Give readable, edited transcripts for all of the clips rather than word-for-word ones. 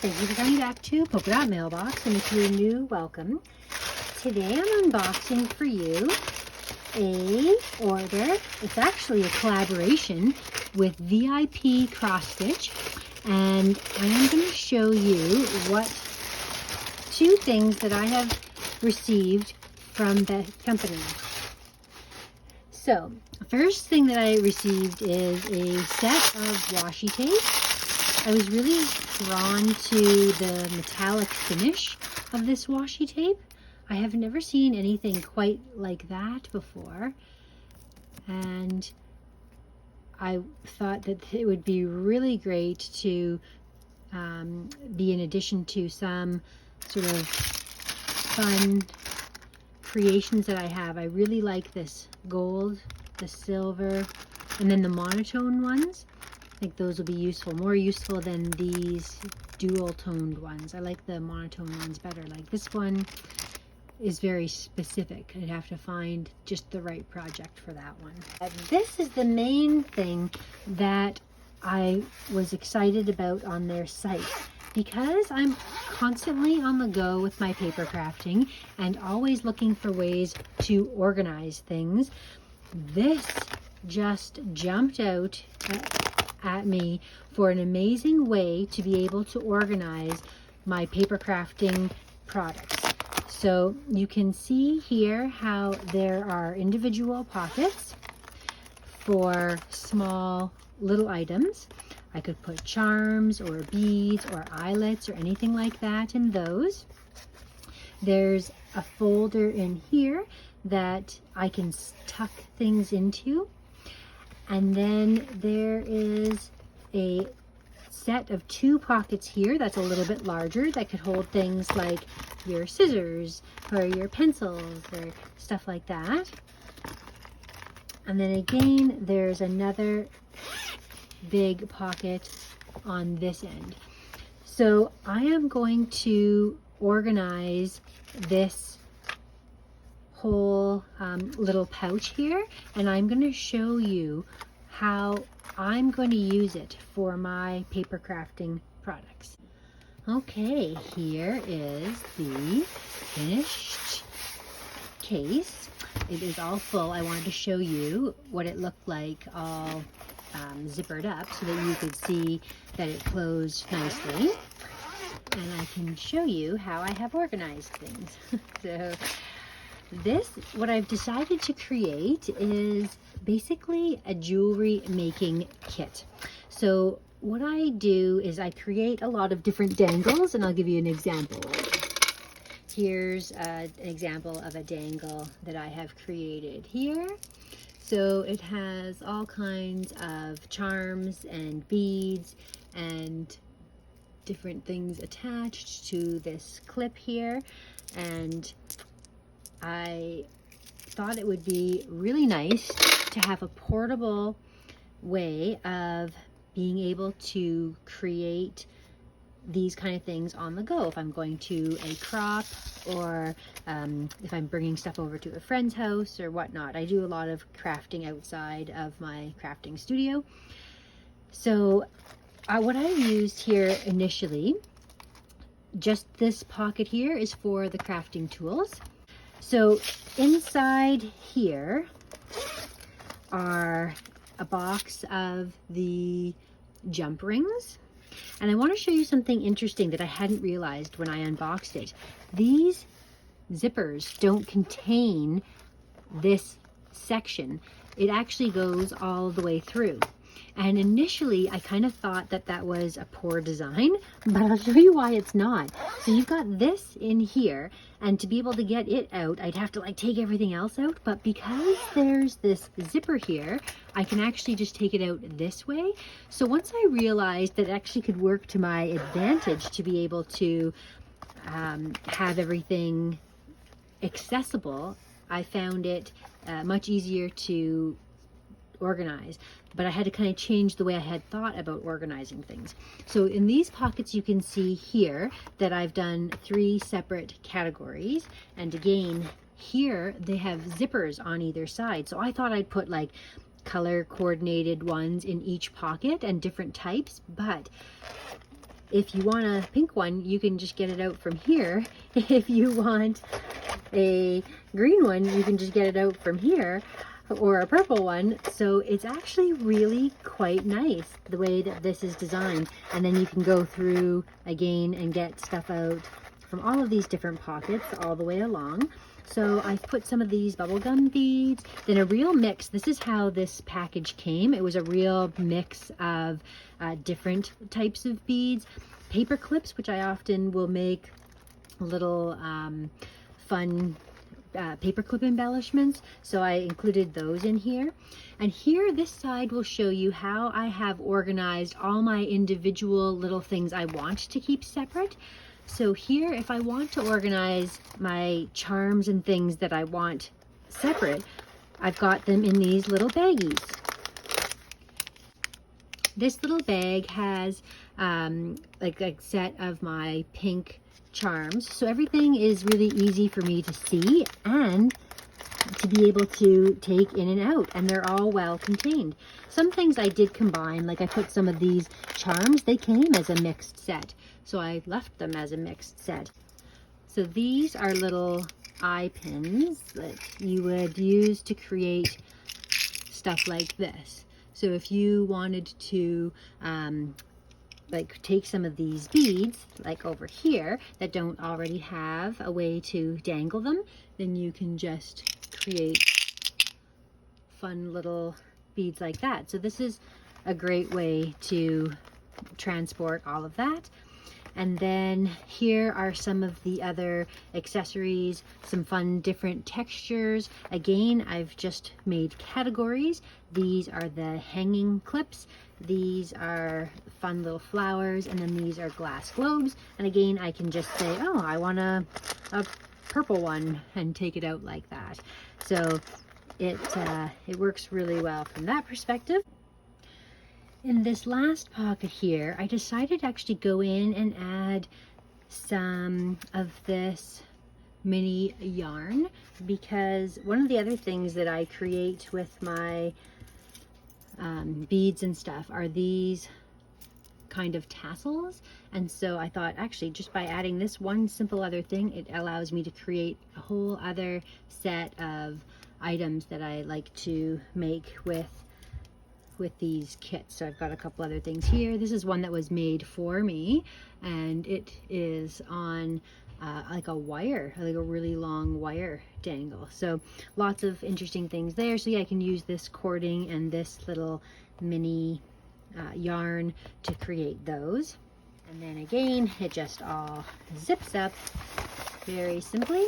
Thank you for coming back to Polka Dot Mailbox, and if you're new, welcome. Today I'm unboxing for you a order. It's actually a collaboration with Vipcrossstitch, and I am going to show you two things that I have received from the company. So, the first thing that I received is a set of washi tape. I was really drawn to the metallic finish of this washi tape. I have never seen anything quite like that before, and I thought that it would be really great to be in addition to some sort of fun creations that I have. I really like this gold, the silver, and then the monotone ones. I think those will be useful, more useful than these dual toned ones. I like the monotone ones better. Like this one is very specific. I'd have to find just the right project for that one. This is the main thing that I was excited about on their site, because I'm constantly on the go with my paper crafting and always looking for ways to organize things. This just jumped out at me for an amazing way to be able to organize my paper crafting products. So you can see here how there are individual pockets for small little items. I could put charms or beads or eyelets or anything like that in those. There's a folder in here that I can tuck things into. And then there is a set of 2 pockets here that's a little bit larger that could hold things like your scissors or your pencils or stuff like that. And then again, there's another big pocket on this end. So I am going to organize this whole little pouch here, and I'm going to show you how I'm going to use it for my paper crafting products. Okay, here is the finished case. It is all full. I wanted to show you what it looked like all zippered up so that you could see that it closed nicely. And I can show you how I have organized things. So what I've decided to create is basically a jewelry making kit. So what I do is I create a lot of different dangles, and I'll give you an example. Here's an example of a dangle that I have created here. So it has all kinds of charms and beads and different things attached to this clip here, and I thought it would be really nice to have a portable way of being able to create these kind of things on the go. If I'm going to a crop, or if I'm bringing stuff over to a friend's house or whatnot. I do a lot of crafting outside of my crafting studio. So what I used here initially, just this pocket here, is for the crafting tools. So inside here are a box of the jump rings. And I want to show you something interesting that I hadn't realized when I unboxed it. These zippers don't contain this section. It actually goes all the way through. And initially, I kind of thought that that was a poor design, but I'll show you why it's not. So you've got this in here, and to be able to get it out, I'd have to like take everything else out. But because there's this zipper here, I can actually just take it out this way. So once I realized that it actually could work to my advantage to be able to have everything accessible, I found it much easier to organize. But I had to kind of change the way I had thought about organizing things. So in these pockets, you can see here that I've done 3 separate categories. And again, here they have zippers on either side. So I thought I'd put like color coordinated ones in each pocket and different types, but if you want a pink one, you can just get it out from here. If you want a green one, you can just get it out from here, or a purple one. So it's actually really quite nice the way that this is designed. And then you can go through again and get stuff out from all of these different pockets all the way along. So I've put some of these bubblegum beads, then a real mix. This is how this package came. It was a real mix of different types of beads. Paper clips, which I often will make little fun paperclip embellishments, so I included those in here. And here, this side will show you how I have organized all my individual little things I want to keep separate. So here, if I want to organize my charms and things that I want separate, I've got them in these little baggies. This little bag has like a set of my pink charms, so everything is really easy for me to see and to be able to take in and out, and they're all well contained. Some things I did combine, like I put some of these charms, they came as a mixed set, so I left them as a mixed set. So these are little eye pins that you would use to create stuff like this. So if you wanted to like take some of these beads, like over here, that don't already have a way to dangle them, then you can just create fun little beads like that. So this is a great way to transport all of that. And then here are some of the other accessories, some fun different textures. Again, I've just made categories. These are the hanging clips. These are fun little flowers, and then these are glass globes. And again, I can just say, oh, I want a purple one, and take it out like that. So it works really well from that perspective. In this last pocket here, I decided to actually go in and add some of this mini yarn, because one of the other things that I create with my beads and stuff are these kind of tassels. And so I thought, actually, just by adding this one simple other thing, it allows me to create a whole other set of items that I like to make with these kits. So I've got a couple other things here. This is one that was made for me, and it is on like a wire, like a really long wire dangle. So lots of interesting things there. So yeah, I can use this cording and this little mini yarn to create those. And then again, it just all zips up very simply.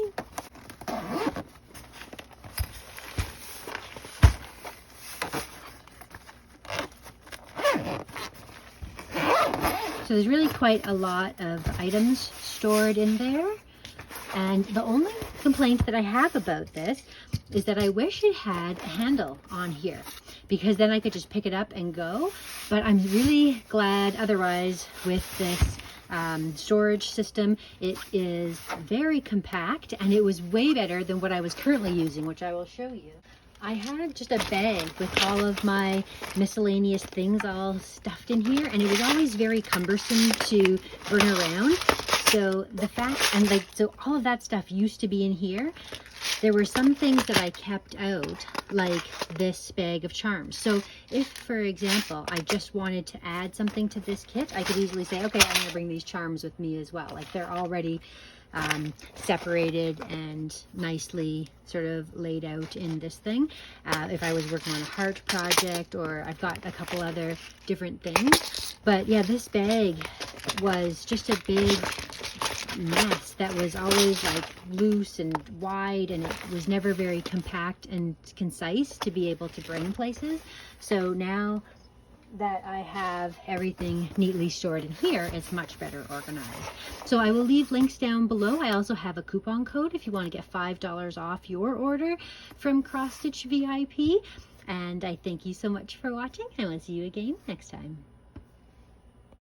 So there's really quite a lot of items stored in there. And the only complaint that I have about this is that I wish it had a handle on here, because then I could just pick it up and go. But I'm really glad otherwise with this storage system. It is very compact, and it was way better than what I was currently using, which I will show you. I had just a bag with all of my miscellaneous things all stuffed in here, and it was always very cumbersome to bring around. So the fact, and like, so all of that stuff used to be in here. There were some things that I kept out, like this bag of charms. So if, for example, I just wanted to add something to this kit, I could easily say, okay, I'm gonna bring these charms with me as well. Like, they're already separated and nicely sort of laid out in this thing. If I was working on a heart project, or I've got a couple other different things. But yeah, this bag was just a big mess that was always like loose and wide, and it was never very compact and concise to be able to bring places. So now that I have everything neatly stored in here, it's much better organized. So I will leave links down below. I also have a coupon code if you want to get $5 off your order from Cross Stitch VIP. And I thank you so much for watching. I will see you again next time.